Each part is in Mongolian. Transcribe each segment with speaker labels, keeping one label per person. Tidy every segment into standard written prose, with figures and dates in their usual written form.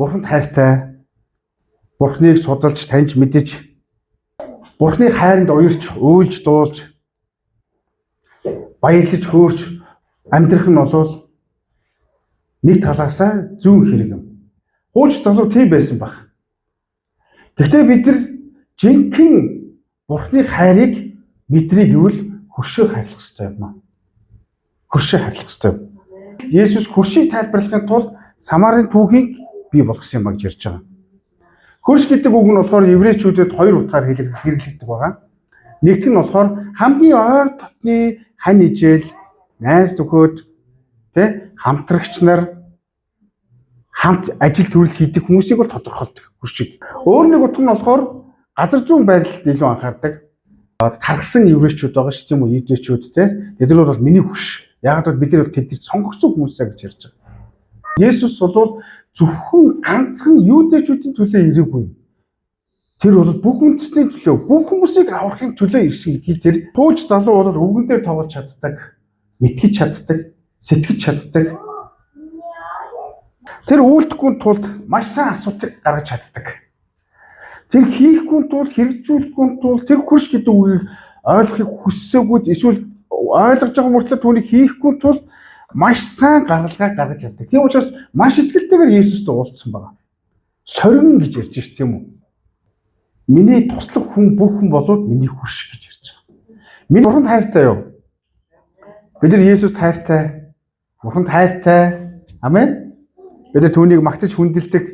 Speaker 1: Бурханд хайртай, Бурхныг судалж, таньж мэдэж, Бурхны хайранд уярч, уйлж, дуулж, баярлаж, хөөрч амьдрах нь бол нэг талаасаа зүүн хэрэг юм. Хууч залуу тийм байсан баг. Гэхдээ бид нар жинхэнэ Бурхны хайрыг мэдрээ гэвэл хөршөө хайрлах хэрэгтэй юм. Хөршөө хайрлах хэрэгтэй. Есүс хөршийг тайлбарлахын тулд Самарын түүхийг бий болгосон юм гэж ярьж байгаа. Хөрш гэдэг үг нь болохоор еврейчүүдэд хоёр утгаар хэрэглэгддэг байгаа. Нэгт нь болохоор хамгийн ойр дотны хань ижээл, найз нөхөд, хамтрагч нар хамт ажил төрөл хийдэг хүмүүсийг бол тодорхойлдог хөршийг. Өөр нэг утга нь болохоор газар зүүн байрлалд илүү анхаардаг. Тархсан еврейчүүд байгаа шүү тийм үү, юудэчүүд тэдгээр бол миний хөрш. Яг л бид нар тэднийг сонгогдсон хүмүүсээ гэж ярьж байгаа. Есүс бол зөвхөн ганцхан юудэчүүдийн төлөө ирээгүй. Тэр бол бүх үндэстний төлөө, бүх хүмүүсийг аврахын төлөө ирсэн гэдгийг тэр тууч залуу бол үгэн дээр тоглож чаддаг, мэтгэж чаддаг, сэтгэж чаддаг. Тэр үйлдэхгүй тулд маш сайн асуудыг гаргаж чаддаг. Тэр хийхгүй тулд, хэрэгжүүлэхгүй тулд тэр хөрш гэдэг үгийг ойлгохыг хүссээгүй эсвэл ойлгож байгаа мөртлөө түүнийг хийхгүй тулд маш сайн гаргалгаа гаргаж чаддаг. Тийм учраас маш итгэлтэйгээр Есүстэй уулзсан байна. Сорин гэж ярьж ш тийм үү? Миний туслах хүн бүх хүн болоод миний хөрш гэж ярьж байгаа. Миний Бурханд хайртай юу? Бид нар Есүст хайртай. Бурханд хайртай. Амен. Бид нар түүнийг магтаж хүндэлдэг.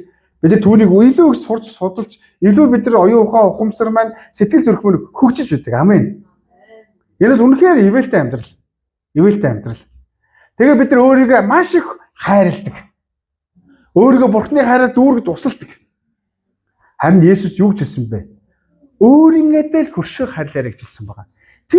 Speaker 1: Бид нар түүнийг илүү их сурч судалж, илүү бид нар оюун ухаан ухамсар маань сэтгэл зүрх мөн хөгжиж байдаг. Амен. Энэ л үнэхээр ивэлтэй амьдрал. Ивэлтэй амьдрал. Тэгээ бид нар өөрийгөө маш их хайрладаг. Өөрийгөө Бурхны хайраар дүүргэж усалдаг. Харин Есүс юу гэж хэлсэн бэ? Өөрийнхөөдөө л хөршөө хайрлаарай гэж хэлсэн байна.